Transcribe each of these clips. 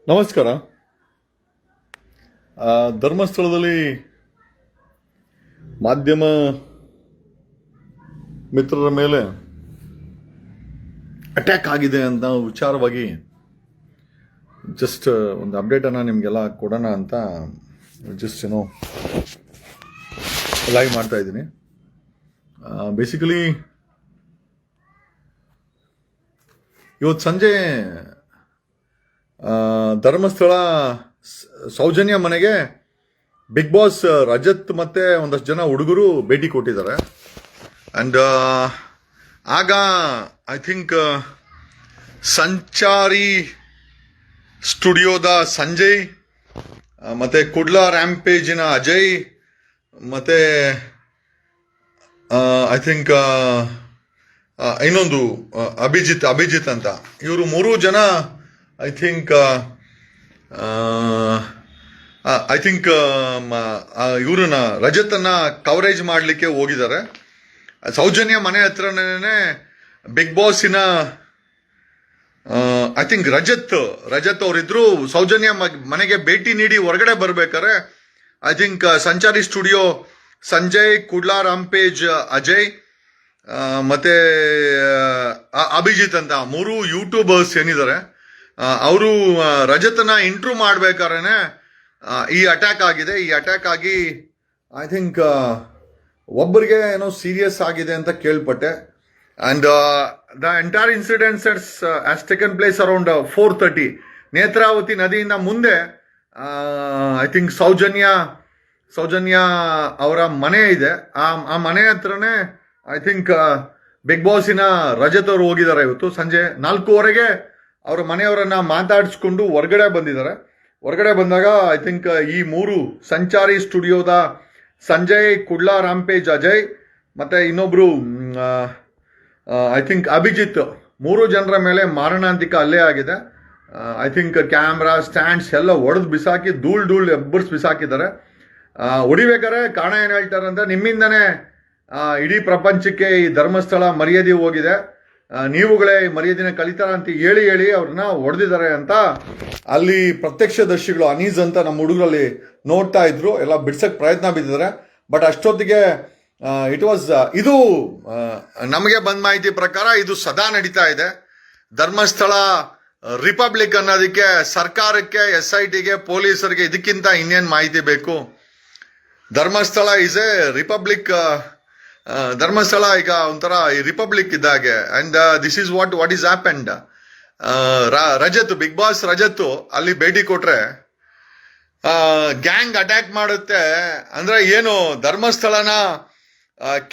ನಮಸ್ಕಾರ. ಧರ್ಮಸ್ಥಳದಲ್ಲಿ ಮಾಧ್ಯಮ ಮಿತ್ರರ ಮೇಲೆ ಅಟ್ಯಾಕ್ ಆಗಿದೆ ಅಂತ ವಿಚಾರವಾಗಿ ಜಸ್ಟ್ ಒಂದು ಅಪ್ಡೇಟನ್ನು ನಿಮಗೆಲ್ಲ ಕೊಡೋಣ ಅಂತ ಜಸ್ಟ್ ಲೈವ್ ಮಾಡ್ತಾ ಇದ್ದೀನಿ. ಬೇಸಿಕಲಿ ಇವತ್ತು ಸಂಜೆ ಧರ್ಮಸ್ಥಳ ಸೌಜನ್ಯ ಮನೆಗೆ ಬಿಗ್ ಬಾಸ್ ರಜತ್ ಮತ್ತೆ ಒಂದಷ್ಟು ಜನ ಹುಡುಗರು ಭೇಟಿ ಕೊಟ್ಟಿದ್ದಾರೆ. ಅಂಡ್ ಆಗ ಐ ಥಿಂಕ್ ಸಂಚಾರಿ ಸ್ಟುಡಿಯೋದ ಸಂಜಯ್ ಮತ್ತೆ ಕುಡ್ಲಾ ರ್ಯಾಂಪೇಜಿನ ಅಜಯ್ ಮತ್ತೆ ಐ ಥಿಂಕ್ ಇನ್ನೊಂದು ಅಭಿಜಿತ್ ಅಂತ ಇವರು 3 ಜನ ಐ ಥಿಂಕ್ ಇವ್ರನ್ನ ರಜತನ್ನ ಕವರೇಜ್ ಮಾಡಲಿಕ್ಕೆ ಹೋಗಿದ್ದಾರೆ. ಸೌಜನ್ಯ ಮನೆ ಹತ್ರನೇ ಬಿಗ್ ಬಾಸಿನ ಐ ಥಿಂಕ್ ರಜತ್ ಅವರಿದ್ರು. ಸೌಜನ್ಯ ಮನೆಗೆ ಭೇಟಿ ನೀಡಿ ಹೊರಗಡೆ ಬರ್ಬೇಕಾರೆ I think Sanchari studio Sanjay, Kudla rampage Ajay ಮತ್ತೆ ಅಭಿಜಿತ್ ಅಂತ 3 ಯೂಟ್ಯೂಬರ್ಸ್ ಏನಿದ್ದಾರೆ ಅವರು ರಜತನ ಇಂಟ್ರೂ ಮಾಡ್ಬೇಕಾದ್ರೆ ಈ ಅಟ್ಯಾಕ್ ಆಗಿದೆ. ಈ ಅಟ್ಯಾಕ್ ಆಗಿ ಐ ಥಿಂಕ್ ಒಬ್ಬರಿಗೆ ಏನೋ ಸೀರಿಯಸ್ ಆಗಿದೆ ಅಂತ ಕೇಳ್ಪಟ್ಟೆ. And the entire incidents has taken place around 4:30 Netravati ನದಿಯಿಂದ ಮುಂದೆ. ಐ ಥಿಂಕ್ ಸೌಜನ್ಯ ಅವರ ಮನೆ ಇದೆ. ಆ ಮನೆ ಹತ್ರನೇ ಐ ಥಿಂಕ್ ಬಿಗ್ ಬಾಸಿನ ರಜತ್ ಅವರು ಹೋಗಿದ್ದಾರೆ. ಇವತ್ತು ಸಂಜೆ 4:15ಗೆ ಅವರ ಮನೆಯವರನ್ನ ಮಾತಾಡಿಸ್ಕೊಂಡು ಹೊರಗಡೆ ಬಂದಿದ್ದಾರೆ. ಹೊರಗಡೆ ಬಂದಾಗ ಐ ಥಿಂಕ್ ಈ 3 ಸಂಚಾರಿ ಸ್ಟುಡಿಯೋದ ಸಂಜಯ್, ಕುಡ್ಲಾ ರಾಂಪೇಜ್ ಅಜಯ್ ಮತ್ತೆ ಇನ್ನೊಬ್ರು ಐ ಥಿಂಕ್ ಅಭಿಜಿತ್ 3 ಜನರ ಮೇಲೆ ಮಾರಣಾಂತಿಕ ಹಲ್ಲೆ ಆಗಿದೆ. ಐ ಥಿಂಕ್ ಕ್ಯಾಮ್ರಾ ಸ್ಟ್ಯಾಂಡ್ಸ್ ಎಲ್ಲ ಒಡೆದು ಬಿಸಾಕಿ ಧೂಳ್ ಎಬ್ಬರ್ಸ್ ಬಿಸಾಕಿದ್ದಾರೆ. ಹೊಡಿಬೇಕಾರೆ ಕಾರಣ ಏನು ಹೇಳ್ತಾರೆ ಅಂತ, ನಿಮ್ಮಿಂದನೇ ಇಡೀ ಪ್ರಪಂಚಕ್ಕೆ ಈ ಧರ್ಮಸ್ಥಳ ಮರ್ಯಾದೆ ಹೋಗಿದೆ, ನೀವುಗಳೇ ಮರ್ಯಾದಿನ ಕಲಿತಾರ ಅಂತ ಹೇಳಿ ಅವ್ರನ್ನ ಹೊಡೆದಿದ್ದಾರೆ ಅಂತ ಅಲ್ಲಿ ಪ್ರತ್ಯಕ್ಷದರ್ಶಿಗಳು ಅನೀಸ್ ಅಂತ ನಮ್ಮ ಹುಡುಗರಲ್ಲಿ ನೋಡ್ತಾ ಇದ್ರು. ಎಲ್ಲ ಬಿಡ್ಸಕ್ ಪ್ರಯತ್ನ ಬಿದ್ದಿದ್ದಾರೆ. ಬಟ್ ಅಷ್ಟೊತ್ತಿಗೆ ಇಟ್ ವಾಸ್ ಇದು ನಮಗೆ ಬಂದ ಮಾಹಿತಿ ಪ್ರಕಾರ ಇದು ಸದಾ ನಡೀತಾ ಇದೆ. ಧರ್ಮಸ್ಥಳ ರಿಪಬ್ಲಿಕ್ ಅನ್ನೋದಕ್ಕೆ ಸರ್ಕಾರಕ್ಕೆ, SITಗೆ, ಪೊಲೀಸರಿಗೆ ಇದಕ್ಕಿಂತ ಇನ್ನೇನು ಮಾಹಿತಿ ಬೇಕು? Dharmasthala is a republic. Dharmasthala ಈಗ ಒಂಥರ ರಿಪಬ್ಲಿಕ್ ಇದ್ದಾಗೆ. And this is what is happened. Rajat, Bigg Boss Rajat ಅಲ್ಲಿ ಭೇಟಿ ಕೊಟ್ರೆ ಗ್ಯಾಂಗ್ ಅಟ್ಯಾಕ್ ಮಾಡುತ್ತೆ. ಅಂದ್ರೆ ಏನು, ಧರ್ಮಸ್ಥಳನ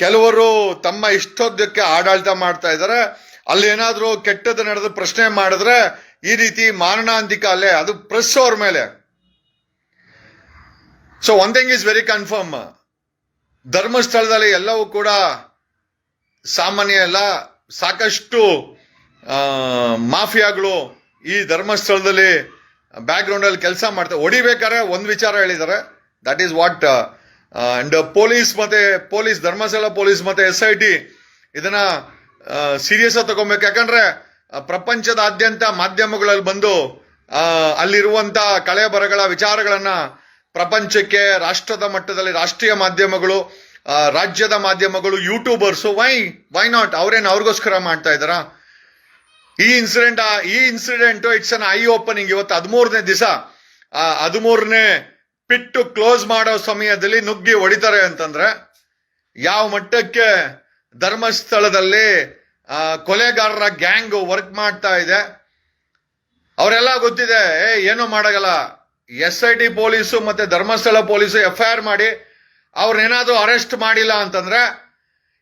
ಕೆಲವರು ತಮ್ಮ ಇಷ್ಟೋದ್ದಕ್ಕೆ ಆಡಳಿತ ಮಾಡ್ತಾ ಇದ್ದಾರೆ. ಅಲ್ಲಿ ಏನಾದ್ರೂ ಕೆಟ್ಟದ್ದು ನಡೆದ ಪ್ರಶ್ನೆ ಮಾಡಿದ್ರೆ ಈ ರೀತಿ ಮಾರಣಾಂತಿಕ ಅಲ್ಲೇ ಅದು ಪ್ರೆಸ್ ಅವ್ರ ಮೇಲೆ. So one thing is very confirm, ಧರ್ಮಸ್ಥಳದಲ್ಲಿ ಎಲ್ಲವೂ ಕೂಡ ಸಾಮಾನ್ಯ ಎಲ್ಲ. ಸಾಕಷ್ಟು ಮಾಫಿಯಾಗಳು ಈ ಧರ್ಮಸ್ಥಳದಲ್ಲಿ ಬ್ಯಾಕ್ ಗ್ರೌಂಡ್ ಅಲ್ಲಿ ಕೆಲಸ ಮಾಡ್ತಾರೆ. ಹೊಡಿಬೇಕಾದ್ರೆ ಒಂದು ವಿಚಾರ ಹೇಳಿದ್ದಾರೆ, that is what. And police Dharmasthala police ಮತ್ತೆ SIT ಇದನ್ನ ಸೀರಿಯಸ್ ಆಗಿ ತಗೊಬೇಕು. ಯಾಕಂದ್ರೆ ಪ್ರಪಂಚದಾದ್ಯಂತ ಮಾಧ್ಯಮಗಳಲ್ಲಿ ಬಂದು ಅಲ್ಲಿರುವಂತ ಕಳೆ ಬರಗಳ ವಿಚಾರಗಳನ್ನ ಪ್ರಪಂಚಕ್ಕೆ, ರಾಷ್ಟ್ರದ ಮಟ್ಟದಲ್ಲಿ ರಾಷ್ಟ್ರೀಯ ಮಾಧ್ಯಮಗಳು, ರಾಜ್ಯದ ಮಾಧ್ಯಮಗಳು, ಯೂಟ್ಯೂಬರ್ಸು ವೈ ನಾಟ್ ಅವ್ರೇನು ಅವ್ರಿಗೋಸ್ಕರ ಮಾಡ್ತಾ ಇದ್ದಾರ? ಈ incident it's an I opening. ಇವತ್ತು 13ನೇ ದಿವಸ, 13ನೇ ಪಿಟ್ಟು ಕ್ಲೋಸ್ ಮಾಡೋ ಸಮಯದಲ್ಲಿ ನುಗ್ಗಿ ಹೊಡಿತಾರೆ ಅಂತಂದ್ರೆ ಯಾವ ಮಟ್ಟಕ್ಕೆ ಧರ್ಮಸ್ಥಳದಲ್ಲಿ ಕೊಲೆಗಾರರ ಗ್ಯಾಂಗ್ ವರ್ಕ್ ಮಾಡ್ತಾ ಇದೆ. ಅವರೆಲ್ಲ ಗೊತ್ತಿದೆ, ಏನೋ ಮಾಡಗಲ್ಲ. SIT ಪೊಲೀಸು ಮತ್ತೆ ಧರ್ಮಸ್ಥಳ ಪೊಲೀಸು FIR ಮಾಡಿ ಅವ್ರನ್ನೇನಾದ್ರೂ ಅರೆಸ್ಟ್ ಮಾಡಿಲ್ಲ ಅಂತಂದ್ರೆ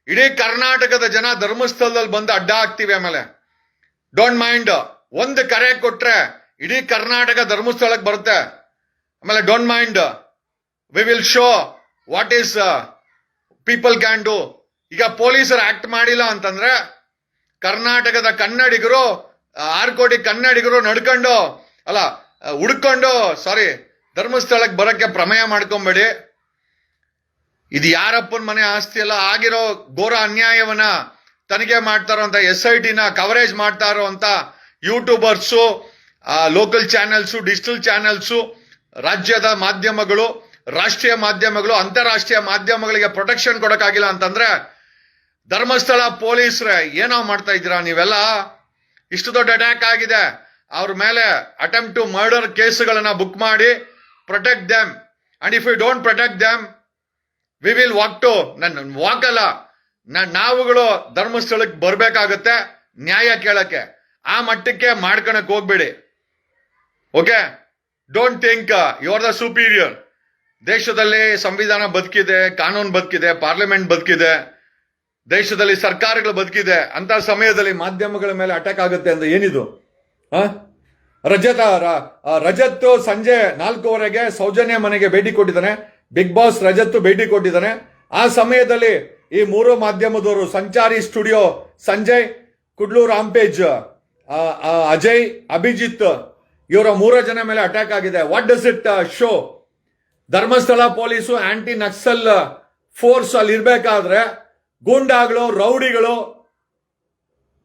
ಇಡೀ ಕರ್ನಾಟಕದ ಜನ ಧರ್ಮಸ್ಥಳದಲ್ಲಿ ಬಂದು ಅಡ್ಡ ಹಾಕ್ತಿವಿ. ಆಮೇಲೆ ಡೋಂಟ್ ಮೈಂಡ್, ಒಂದು ಕರೆ ಕೊಟ್ರೆ ಇಡೀ ಕರ್ನಾಟಕ ಧರ್ಮಸ್ಥಳಕ್ಕೆ ಬರುತ್ತೆ. ಆಮೇಲೆ don't mind, V will show what is people can do. ಈಗ ಪೊಲೀಸರು ಆಕ್ಟ್ ಮಾಡಿಲ್ಲ ಅಂತಂದ್ರೆ ಕರ್ನಾಟಕದ ಕನ್ನಡಿಗರು, 6 ಕೋಟಿ ಕನ್ನಡಿಗರು ನಡ್ಕೊಂಡು ಹುಡ್ಕೊಂಡು ಧರ್ಮಸ್ಥಳಕ್ಕೆ ಬರಕ್ಕೆ ಪ್ರಮೇಯ ಮಾಡ್ಕೊಂಬೇಡಿ. ಇದು ಯಾರಪ್ಪನ ಮನೆ ಆಸ್ತಿ ಎಲ್ಲ ಆಗಿರೋ ಘೋರ ಅನ್ಯಾಯವನ್ನ ತನಿಖೆ ಮಾಡ್ತಾರೋ ಅಂತ SITನ ಕವರೇಜ್ ಮಾಡ್ತಾರೋ ಅಂತ YouTubers local channels, digital channels, ರಾಜ್ಯದ ಮಾಧ್ಯಮಗಳು, ರಾಷ್ಟ್ರೀಯ ಮಾಧ್ಯಮಗಳು, ಅಂತಾರಾಷ್ಟ್ರೀಯ ಮಾಧ್ಯಮಗಳಿಗೆ ಪ್ರೊಟೆಕ್ಷನ್ ಕೊಡಕ್ಕಾಗಿಲ್ಲ ಅಂತಂದ್ರೆ ಧರ್ಮಸ್ಥಳ ಪೊಲೀಸರೇ ಏನೋ ಮಾಡ್ತಾ ಇದ್ದೀರಾ ನೀವೆಲ್ಲ? ಇಷ್ಟು ದೊಡ್ಡ ಅಟ್ಯಾಕ್ ಆಗಿದೆ, ಅವ್ರ ಮೇಲೆ ಅಟೆಂಪ್ಟ್ ಟು ಮರ್ಡರ್ ಕೇಸುಗಳನ್ನ ಬುಕ್ ಮಾಡಿ protect them. And if you don't protect them we will walk ಅಲ್ಲ, ನಾವುಗಳು ಧರ್ಮಸ್ಥಳಕ್ಕೆ ಬರ್ಬೇಕಾಗತ್ತೆ ನ್ಯಾಯ ಕೇಳಕ್ಕೆ. ಆ ಮಟ್ಟಕ್ಕೆ ಮಾಡ್ಕೊಳಕ್ ಹೋಗ್ಬೇಡಿ. Okay, don't think you are the superior. ದೇಶದಲ್ಲಿ ಸಂವಿಧಾನ ಬದುಕಿದೆ, ಕಾನೂನು ಬದುಕಿದೆ, ಪಾರ್ಲಿಮೆಂಟ್ ಬದುಕಿದೆ, ದೇಶದಲ್ಲಿ ಸರ್ಕಾರಗಳು ಬದುಕಿದೆ. ಅಂತ ಸಮಯದಲ್ಲಿ ಮಾಧ್ಯಮಗಳ ಮೇಲೆ ಅಟ್ಯಾಕ್ ಆಗುತ್ತೆ ಅಂದ್ರೆ ಏನಿದು? ರಜತ್ ಸಂಜೆ 4:15 ಸೌಜನ್ಯ ಮನೆಗೆ ಭೇಟಿ ಕೊಟ್ಟಿದ್ದಾನೆ. ಬಿಗ್ ಬಾಸ್ ರಜತ್ ಭೇಟಿ ಕೊಟ್ಟಿದ್ದಾನೆ. ಆ ಸಮಯದಲ್ಲಿ ಈ ಮೂರು ಮಾಧ್ಯಮದವರು, ಸಂಚಾರಿ ಸ್ಟುಡಿಯೋ ಸಂಜಯ್, ಕುಡ್ಲೂರು ರಾಂಪೇಜ್ ಅಜಯ್, ಅಭಿಜಿತ್, ಇವರ 3 ಜನ ಮೇಲೆ ಅಟ್ಯಾಕ್ ಆಗಿದೆ. What does it show? Dharmasthala police anti Naxal force ಅಲ್ಲಿ ಇರ್ಬೇಕಾದ್ರೆ ಗೂಂಡಾಗಳು, ರೌಡಿಗಳು,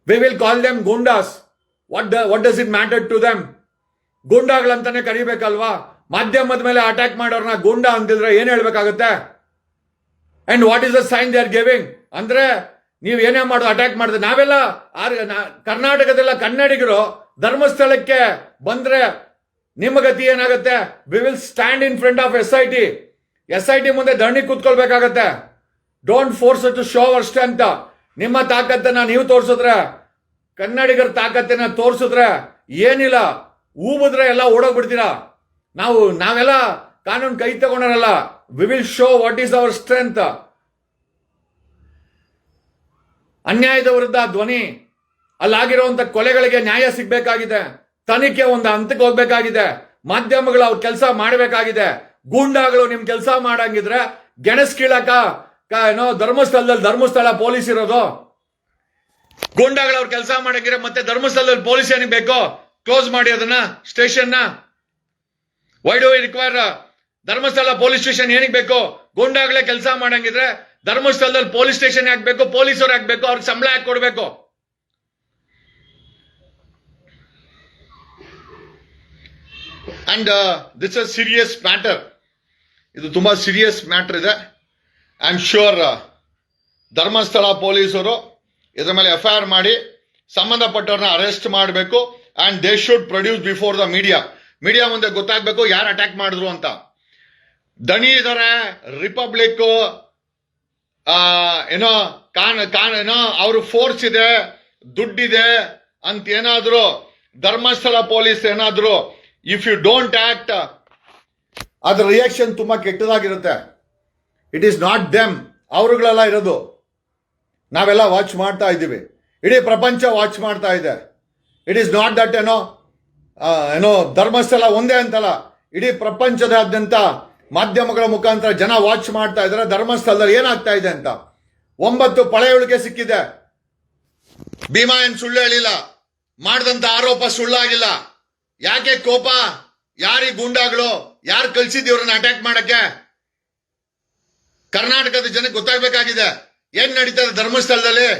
we will call them goondas. What does it matter to them? ಗೂಂಡಾಗಳಂತಾನೆ ಕರಿಬೇಕಲ್ವಾ? ಮಾಧ್ಯಮದ ಮೇಲೆ ಅಟ್ಯಾಕ್ ಮಾಡೋರ್ನ ಗೂಂಡಾ ಅಂತಿದ್ರೆ ಏನ್ ಹೇಳ್ಬೇಕಾಗುತ್ತೆ? And what is the sign they are giving? ಅಂದ್ರೆ ನೀವು ಏನೇ ಮಾಡೋದು ಅಟ್ಯಾಕ್ ಮಾಡಿದ್ರೆ ನಾವೆಲ್ಲ ಕರ್ನಾಟಕದೆಲ್ಲ ಕನ್ನಡಿಗರು ಧರ್ಮಸ್ಥಳಕ್ಕೆ ಬಂದ್ರೆ ನಿಮ್ಮ ಗತಿ ಏನಾಗುತ್ತೆ? We will stand in front of SIT ಮುಂದೆ ಧರಣಿ ಕೂತ್ಕೊಳ್ಬೇಕಾಗತ್ತೆ. Don't force to show our strength. ನಿಮ್ಮ ತಾಕತ್ತನ್ನ ನೀವು ತೋರಿಸಿದ್ರೆ, ಕನ್ನಡಿಗರ ತಾಕತ್ತನ್ನ ತೋರಿಸಿದ್ರೆ ಏನಿಲ್ಲ, ಊಬಿದ್ರೆ ಎಲ್ಲ ಓಡೋಗ್ಬಿಡ್ತೀರಾ. ನಾವೆಲ್ಲ ಕಾನೂನು ಕೈ ತಗೊಂಡರಲ್ಲ. We will show what is our strength. ಅನ್ಯಾಯದ ವಿರುದ್ಧ ಧ್ವನಿ. ಅಲ್ಲಾಗಿರುವಂತ ಕೊಲೆಗಳಿಗೆ ನ್ಯಾಯ ಸಿಗ್ಬೇಕಾಗಿದೆ. ತನಿಖೆ ಒಂದು ಹಂತಕ್ಕೆ ಹೋಗ್ಬೇಕಾಗಿದೆ. ಮಾಧ್ಯಮಗಳು ಅವ್ರ ಕೆಲಸ ಮಾಡಬೇಕಾಗಿದೆ. ಗೂಂಡಾಗಳು ನಿಮ್ ಕೆಲಸ ಮಾಡಂಗಿದ್ರೆ ಗೆಣಸ್ ಕೀಳಕ ಏನೋ ಧರ್ಮಸ್ಥಳ ಪೊಲೀಸ್ ಇರೋದು. ಗೂಂಡಾಗಳು ಅವ್ರ ಕೆಲಸ ಮಾಡಂಗಿದ್ರೆ ಮತ್ತೆ ಧರ್ಮಸ್ಥಳದಲ್ಲಿ ಪೊಲೀಸ್ ಏನಿಗೆ ಬೇಕೋ? ಕ್ಲೋಸ್ ಮಾಡಿ ಅದನ್ನ station. Why do we require Dharmasthala police station ಏನಿಗೆ ಬೇಕು? ಗೂಂಡಾಗಳೇ ಕೆಲಸ ಮಾಡಂಗಿದ್ರೆ ಧರ್ಮಸ್ಥಳದಲ್ಲಿ ಪೊಲೀಸ್ ಸ್ಟೇಷನ್ ಹಾಕ್ಬೇಕು, ಪೊಲೀಸರು ಹಾಕ್ಬೇಕು, ಅವ್ರಿಗೆ ಸಂಬಳ ಹಾಕಿ ಕೊಡ್ಬೇಕು. And this a serious matter. ಇದು ತುಂಬಾ ಸೀರಿಯಸ್ ಮ್ಯಾಟರ್ ಇದೆ. ಐ ಆಮ್ ಶ್ಯೂರ್ ಧರ್ಮಸ್ಥಳ ಪೊಲೀಸರು ಇದರ ಮೇಲೆ FIR ಮಾಡಿ ಸಂಬಂಧಪಟ್ಟವ್ರನ್ನ ಅರೆಸ್ಟ್ ಮಾಡಬೇಕು. And they should produce before the media ಮುಂದೆ ಗೊತ್ತಾಗಬೇಕು ಯಾರು ಅಟ್ಯಾಕ್ ಮಾಡಿದ್ರು ಅಂತ. ದಣಿ ಇದಾರೆ, ರಿಪಬ್ಲಿಕ್ ಏನೋ ಏನೋ ಅವ್ರ ಫೋರ್ಸ್ ಇದೆ, ದುಡ್ಡಿದೆ ಅಂತ ಏನಾದ್ರು ಧರ್ಮಸ್ಥಳ ಪೊಲೀಸ್ ಏನಾದ್ರು ಇಫ್ ಯು ಡೋಂಟ್ ಆಕ್ಟ್, ಅದ್ರ ರಿಯಾಕ್ಷನ್ ತುಂಬಾ ಕೆಟ್ಟದಾಗಿರುತ್ತೆ. ಇಟ್ ಈಸ್ ನಾಟ್ ದೆಮ್, ಅವರುಗಳೆಲ್ಲ ಇರೋದು. ನಾವೆಲ್ಲ ವಾಚ್ ಮಾಡ್ತಾ ಇದ್ದೀವಿ, ಇಡೀ ಪ್ರಪಂಚ ವಾಚ್ ಮಾಡ್ತಾ ಇದೆ. ಇಟ್ ಈಸ್ ನಾಟ್ ದಟ್ ಏನೋ ಧರ್ಮಸ್ಥಳ ಒಂದೇ ಅಂತಲ್ಲ, ಇಡೀ ಪ್ರಪಂಚದಾದ್ಯಂತ ಮಾಧ್ಯಮಗಳ ಮುಖಾಂತರ ಜನ ವಾಚ್ ಮಾಡ್ತಾ ಇದ್ದಾರೆ ಧರ್ಮಸ್ಥಳದಲ್ಲಿ ಏನಾಗ್ತಾ ಇದೆ ಅಂತ. 9 ಪಳೆಯುಳಿಕೆ ಸಿಕ್ಕಿದೆ. ಭೀಮಾ ಏನ್ ಸುಳ್ಳು ಹೇಳಿಲ್ಲ, ಮಾಡಿದಂತ ಆರೋಪ ಸುಳ್ಳಾಗಿಲ್ಲ. ಯಾಕೆ ಕೋಪ? ಯಾರಿ ಗೂಂಡಾಗಳು? ಯಾರು ಕಳ್ಸಿದ್ದೀವ್ರನ್ನ ಅಟ್ಯಾಕ್ ಮಾಡಕ್ಕೆ? ಕರ್ನಾಟಕದ ಜನಕ್ಕೆ ಗೊತ್ತಾಗಬೇಕಾಗಿದೆ ಏನ್ ನಡೀತದೆ ಧರ್ಮಸ್ಥಳದಲ್ಲಿ.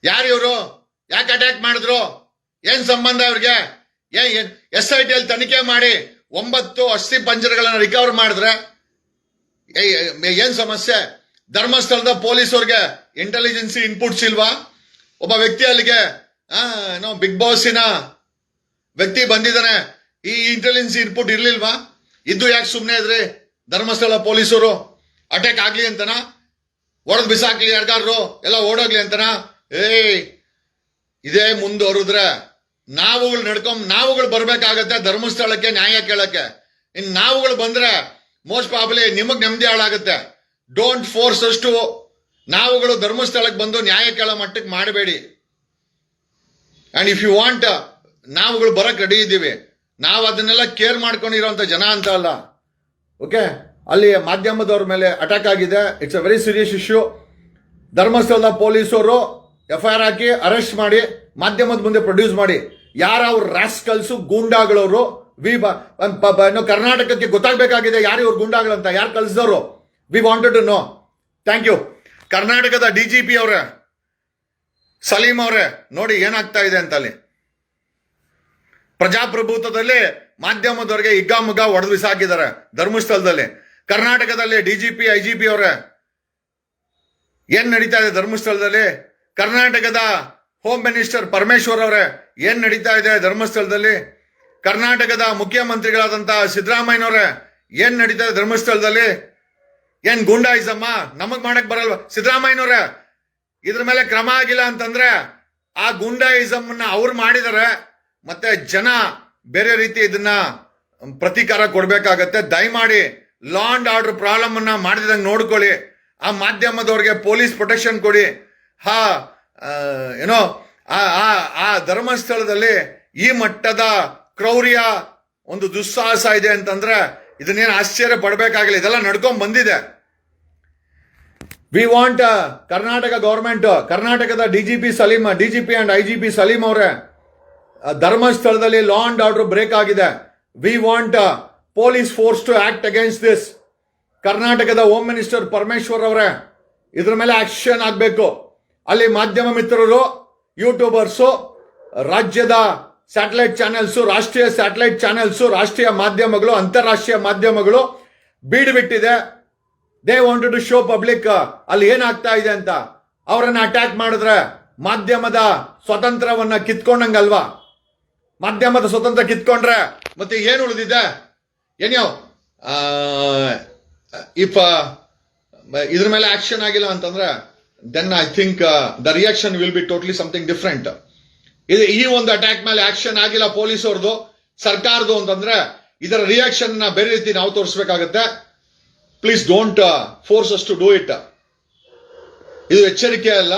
ಯಾರು ಇವರು? ಯಾಕೆ ಅಟ್ಯಾಕ್ ಮಾಡಿದ್ರು? ಏನ್ ಸಂಬಂಧ ಅವ್ರಿಗೆ? SIT ಅಲ್ಲಿ ತನಿಖೆ ಮಾಡಿ 9 ಅಸ್ಥಿ ಪಂಜರಗಳನ್ನ ರಿಕವರ್ ಮಾಡಿದ್ರೆ ಏನ್ ಸಮಸ್ಯೆ? ಧರ್ಮಸ್ಥಳದ ಪೊಲೀಸರಿಗೆ ಇಂಟೆಲಿಜೆನ್ಸಿ ಇನ್ಪುಟ್ಸ್ ಇಲ್ವಾ? ಒಬ್ಬ ವ್ಯಕ್ತಿ ಅಲ್ಲಿಗೆ ಬಿಗ್ ಬಾಸಿನ ವ್ಯಕ್ತಿ ಬಂದಿದ್ದಾನೆ, ಈ ಇಂಟೆಲಿಜೆನ್ಸಿ ಇನ್ಪುಟ್ ಇರ್ಲಿಲ್ವಾ? ಇದ್ದು ಯಾಕೆ ಸುಮ್ಮನೆ ಇದ್ರಿ? ಧರ್ಮಸ್ಥಳ ಪೊಲೀಸರು ಅಟ್ಯಾಕ್ ಆಗ್ಲಿ ಅಂತನಾ? ಒಡೆದು ಬಿಸಾಕ್ಲಿ ಯಾರಿಗಾರು ಎಲ್ಲ ಓಡೋಗ್ಲಿ ಅಂತನಾ? ಇದೇ ಮುಂದುವರಿದ್ರೆ ನಾವುಗಳು ಬರ್ಬೇಕಾಗತ್ತೆ ಧರ್ಮಸ್ಥಳಕ್ಕೆ ನ್ಯಾಯ ಕೇಳಕ್ಕೆ. ನಾವುಗಳು ಬಂದ್ರೆ ಮೋಸ್ಟ್ ಪ್ರಾಬಲಿ ನಿಮಗ್ ನೆಮ್ಮದಿ ಹಾಳಾಗುತ್ತೆ. ಡೋಂಟ್ ಫೋರ್ಸ್ ಅಷ್ಟು ನಾವುಗಳು ಧರ್ಮಸ್ಥಳಕ್ಕೆ ಬಂದು ನ್ಯಾಯ ಕೇಳೋ ಮಟ್ಟಕ್ಕೆ ಮಾಡಬೇಡಿ. ಅಂಡ್ ಇಫ್ ಯು ವಾಂಟ್, ನಾವುಗಳು ಬರಕ್ ರೆಡಿ ಇದ್ದೀವಿ. ನಾವು ಅದನ್ನೆಲ್ಲ ಕೇರ್ ಮಾಡ್ಕೊಂಡಿರೋಂಥ ಜನ ಅಂತ ಅಲ್ಲ. ಓಕೆ, ಅಲ್ಲಿ ಮಾಧ್ಯಮದವ್ರ ಮೇಲೆ ಅಟ್ಯಾಕ್ ಆಗಿದೆ. It's a very serious issue. ಧರ್ಮಸ್ಥಳದ ಪೊಲೀಸರು FIR ಹಾಕಿ ಅರೆಸ್ಟ್ ಮಾಡಿ ಮಾಧ್ಯಮದ ಮುಂದೆ ಪ್ರೊಡ್ಯೂಸ್ ಮಾಡಿ. ಯಾರು ಅವ್ರ ರಾಸ್ಕಲ್ಸು ಗೂಂಡಾಗಳವರು? ಕರ್ನಾಟಕಕ್ಕೆ ಗೊತ್ತಾಗಬೇಕಾಗಿದೆ ಯಾರು ಇವ್ರು ಗೂಂಡಾಗಳಂತ, ಯಾರು ಕಳಿಸಿದವರು. We wanted to know. Thank you. ಕರ್ನಾಟಕದ DGP ಅವರೇ, ಸಲೀಂ ಅವರೇ, ನೋಡಿ ಏನಾಗ್ತಾ ಇದೆ ಅಂತ ಅಲ್ಲಿ. ಪ್ರಜಾಪ್ರಭುತ್ವದಲ್ಲಿ ಮಾಧ್ಯಮದವರಿಗೆ ಹಿಗ್ಗಾಮುಗ್ಗ ಹೊಡೆದು ಬಿಸಾಕಿದ್ದಾರೆ ಧರ್ಮಸ್ಥಳದಲ್ಲಿ. ಕರ್ನಾಟಕದಲ್ಲಿ ಡಿಜಿಪಿ ಐಜಿಪಿ ಅವರೇ ಏನ್ ನಡೀತಾ ಇದೆ ಧರ್ಮಸ್ಥಳದಲ್ಲಿ? ಕರ್ನಾಟಕದ ಹೋಮ್ ಮಿನಿಸ್ಟರ್ ಪರಮೇಶ್ವರ್ ಅವರೇ ಏನ್ ನಡೀತಾ ಇದೆ ಧರ್ಮಸ್ಥಳದಲ್ಲಿ? ಕರ್ನಾಟಕದ ಮುಖ್ಯಮಂತ್ರಿಗಳಾದಂತಹ ಸಿದ್ದರಾಮಯ್ಯನವರೇ ಏನ್ ನಡೀತಾ ಇದೆ ಧರ್ಮಸ್ಥಳದಲ್ಲಿ? ಏನ್ ಗುಂಡಾಯಿಸಮ್ಮ ನಮಗ್ ಮಾಡಕ್ ಬರಲ್ವಾ? ಸಿದ್ದರಾಮಯ್ಯನವ್ರೆ ಇದ್ರ ಮೇಲೆ ಕ್ರಮ ಆಗಿಲ್ಲ ಅಂತಂದ್ರೆ ಆ ಗುಂಡಾಯಿಸಮ್ ಅವ್ರು ಮಾಡಿದಾರೆ, ಮತ್ತೆ ಜನ ಬೇರೆ ರೀತಿ ಇದನ್ನ ಪ್ರತೀಕಾರ ಕೊಡ್ಬೇಕಾಗತ್ತೆ. ದಯಮಾಡಿ ಲಾ ಅಂಡ್ ಆರ್ಡರ್ ಪ್ರಾಬ್ಲಮ್ ಅನ್ನ ಮಾಡಿದಂಗೆ ನೋಡ್ಕೊಳ್ಳಿ. ಆ ಮಾಧ್ಯಮದವ್ರಿಗೆ ಪೊಲೀಸ್ ಪ್ರೊಟೆಕ್ಷನ್ ಕೊಡಿ. ಏನೋ ಆ ಧರ್ಮಸ್ಥಳದಲ್ಲಿ ಈ ಮಟ್ಟದ ಕ್ರೌರ್ಯ ಒಂದು ದುಸ್ಸಾಹಸ ಇದೆ ಅಂತಂದ್ರೆ ಇದನ್ನೇನು ಆಶ್ಚರ್ಯ ಪಡ್ಬೇಕಾಗಿಲ್ಲ, ಇದೆಲ್ಲ ನಡ್ಕೊಂಡ್ ಬಂದಿದೆ. ವಿ ವಾಂಟ್ ಕರ್ನಾಟಕ ಗವರ್ಮೆಂಟ್, ಕರ್ನಾಟಕದ ಡಿಜಿಪಿ ಅಂಡ್ ಐಜಿಪಿ ಸಲೀಂ ಅವರೇ, ಧರ್ಮಸ್ಥಳದಲ್ಲಿ ಲಾ ಅಂಡ್ ಆರ್ಡರ್ ಬ್ರೇಕ್ ಆಗಿದೆ. We want police force to act against this. ಕರ್ನಾಟಕದ ಹೋಮ್ ಮಿನಿಸ್ಟರ್ ಪರಮೇಶ್ವರ್ ಅವರೇ ಇದ್ರ ಮೇಲೆ ಆಕ್ಷನ್ ಆಗಬೇಕು. ಅಲ್ಲಿ ಮಾಧ್ಯಮ ಮಿತ್ರರು, ಯೂಟ್ಯೂಬರ್ಸು, ರಾಜ್ಯದ ಸ್ಯಾಟಲೈಟ್ ಚಾನೆಲ್ಸ್, ರಾಷ್ಟ್ರೀಯ ಸ್ಯಾಟಲೈಟ್ ಚಾನೆಲ್ಸ್, ರಾಷ್ಟ್ರೀಯ ಮಾಧ್ಯಮಗಳು, ಅಂತಾರಾಷ್ಟ್ರೀಯ ಮಾಧ್ಯಮಗಳು ಬೀಡು ಬಿಟ್ಟಿದೆ. They wanted to show public ಅಲ್ಲಿ ಏನಾಗ್ತಾ ಇದೆ ಅಂತ. ಅವರನ್ನ ಅಟ್ಯಾಕ್ ಮಾಡಿದ್ರೆ ಮಾಧ್ಯಮದ ಸ್ವತಂತ್ರವನ್ನ ಕಿತ್ಕೊಂಡಂಗಲ್ವಾ? ಮಾಧ್ಯಮದ ಸ್ವತಂತ್ರ ಕಿತ್ಕೊಂಡ್ರೆ ಮತ್ತೆ ಏನು ಉಳಿದಿದೆ? ಏನೋ ಇಫ್ ಇದ್ರ ಮೇಲೆ ಆಕ್ಷನ್ ಆಗಿಲ್ಲ ಅಂತಂದ್ರೆ then I think the reaction will be totally something different. ಈ ಒಂದು ಅಟ್ಯಾಕ್ ಮೇಲೆ ಆಕ್ಷನ್ ಆಗಿಲ್ಲ ಪೊಲೀಸ್ ಅವ್ರದ್ದು, ಸರ್ಕಾರದ್ದು ಅಂತಂದ್ರೆ ಇದರ ರಿಯಾಕ್ಷನ್ ನ ಬೇರೆ ರೀತಿ ನಾವು ತೋರಿಸಬೇಕಾಗತ್ತೆ. Please don't force us to do it. ಇದು ಎಚ್ಚರಿಕೆ ಅಲ್ಲ.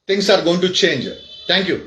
Things are going to change. Thank you.